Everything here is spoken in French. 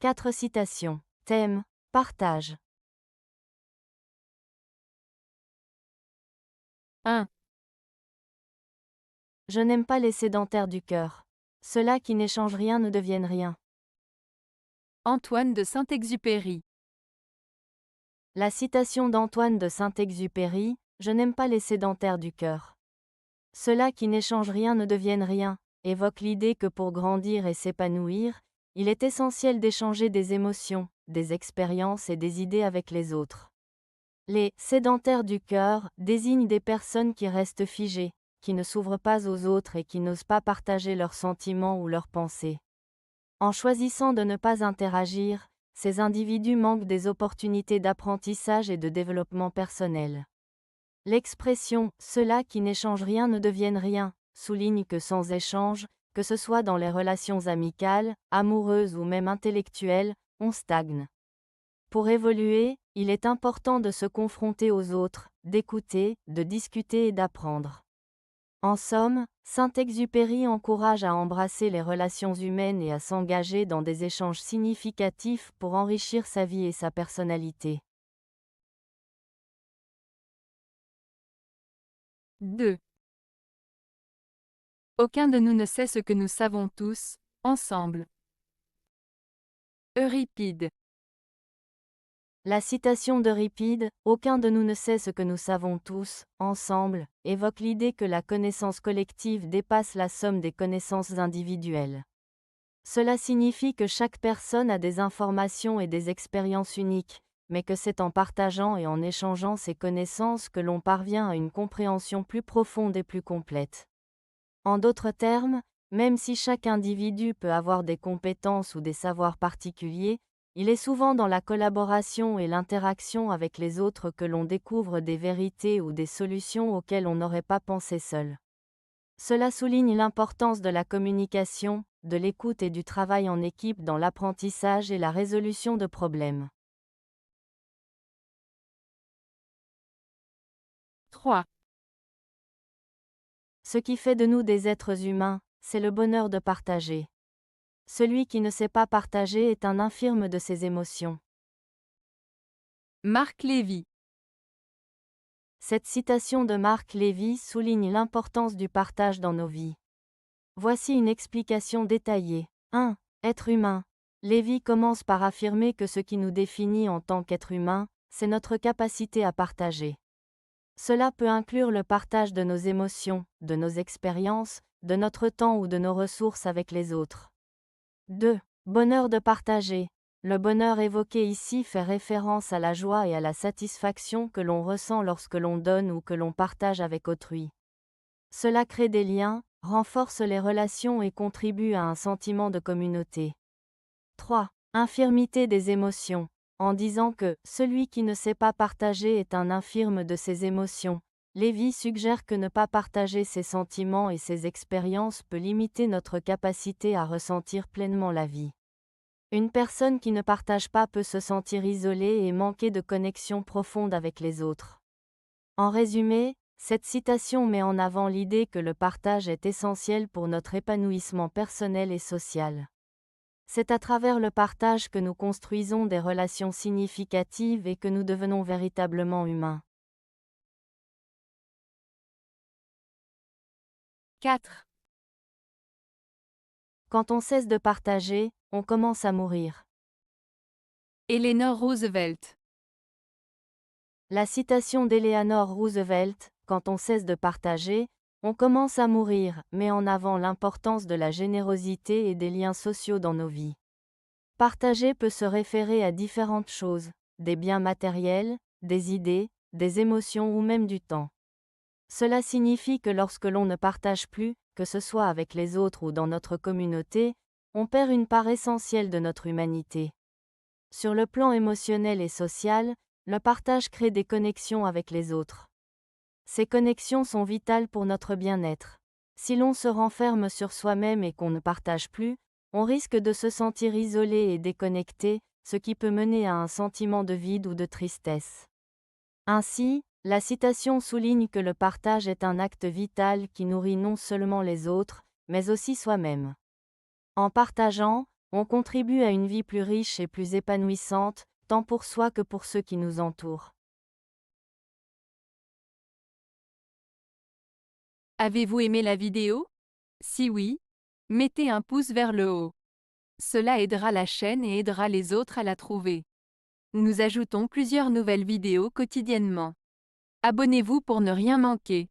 4 citations. Thème, partage. 1. Je n'aime pas les sédentaires du cœur. Ceux-là qui n'échangent rien ne deviennent rien. Antoine de Saint-Exupéry. La citation d'Antoine de Saint-Exupéry, Je n'aime pas les sédentaires du cœur. Ceux-là qui n'échangent rien ne deviennent rien, évoque l'idée que pour grandir et s'épanouir, il est essentiel d'échanger des émotions, des expériences et des idées avec les autres. Les sédentaires du cœur désignent des personnes qui restent figées, qui ne s'ouvrent pas aux autres et qui n'osent pas partager leurs sentiments ou leurs pensées. En choisissant de ne pas interagir, ces individus manquent des opportunités d'apprentissage et de développement personnel. L'expression « ceux-là qui n'échangent rien ne deviennent rien » souligne que sans échange, que ce soit dans les relations amicales, amoureuses ou même intellectuelles, on stagne. Pour évoluer, il est important de se confronter aux autres, d'écouter, de discuter et d'apprendre. En somme, Saint-Exupéry encourage à embrasser les relations humaines et à s'engager dans des échanges significatifs pour enrichir sa vie et sa personnalité. 2. Aucun de nous ne sait ce que nous savons tous, ensemble. Euripide. La citation d'Euripide, « Aucun de nous ne sait ce que nous savons tous, ensemble », évoque l'idée que la connaissance collective dépasse la somme des connaissances individuelles. Cela signifie que chaque personne a des informations et des expériences uniques, mais que c'est en partageant et en échangeant ces connaissances que l'on parvient à une compréhension plus profonde et plus complète. En d'autres termes, même si chaque individu peut avoir des compétences ou des savoirs particuliers, il est souvent dans la collaboration et l'interaction avec les autres que l'on découvre des vérités ou des solutions auxquelles on n'aurait pas pensé seul. Cela souligne l'importance de la communication, de l'écoute et du travail en équipe dans l'apprentissage et la résolution de problèmes. 3. Ce qui fait de nous des êtres humains, c'est le bonheur de partager. Celui qui ne sait pas partager est un infirme de ses émotions. Marc Lévy. Cette citation de Marc Lévy souligne l'importance du partage dans nos vies. Voici une explication détaillée. 1. Être humain. Lévy commence par affirmer que ce qui nous définit en tant qu'être humain, c'est notre capacité à partager. Cela peut inclure le partage de nos émotions, de nos expériences, de notre temps ou de nos ressources avec les autres. 2. Bonheur de partager. Le bonheur évoqué ici fait référence à la joie et à la satisfaction que l'on ressent lorsque l'on donne ou que l'on partage avec autrui. Cela crée des liens, renforce les relations et contribue à un sentiment de communauté. 3. Infirmité des émotions. En disant que « celui qui ne sait pas partager est un infirme de ses émotions », Lévy suggère que ne pas partager ses sentiments et ses expériences peut limiter notre capacité à ressentir pleinement la vie. Une personne qui ne partage pas peut se sentir isolée et manquer de connexion profonde avec les autres. En résumé, cette citation met en avant l'idée que le partage est essentiel pour notre épanouissement personnel et social. C'est à travers le partage que nous construisons des relations significatives et que nous devenons véritablement humains. 4. Quand on cesse de partager, on commence à mourir. Eleanor Roosevelt. La citation d'Eleanor Roosevelt, « Quand on cesse de partager, on commence à mourir », met en avant l'importance de la générosité et des liens sociaux dans nos vies. Partager peut se référer à différentes choses, des biens matériels, des idées, des émotions ou même du temps. Cela signifie que lorsque l'on ne partage plus, que ce soit avec les autres ou dans notre communauté, on perd une part essentielle de notre humanité. Sur le plan émotionnel et social, le partage crée des connexions avec les autres. Ces connexions sont vitales pour notre bien-être. Si l'on se renferme sur soi-même et qu'on ne partage plus, on risque de se sentir isolé et déconnecté, ce qui peut mener à un sentiment de vide ou de tristesse. Ainsi, la citation souligne que le partage est un acte vital qui nourrit non seulement les autres, mais aussi soi-même. En partageant, On contribue à une vie plus riche et plus épanouissante, tant pour soi que pour ceux qui nous entourent. Avez-vous aimé la vidéo? Si oui, mettez un pouce vers le haut. Cela aidera la chaîne et aidera les autres à la trouver. Nous ajoutons plusieurs nouvelles vidéos quotidiennement. Abonnez-vous pour ne rien manquer.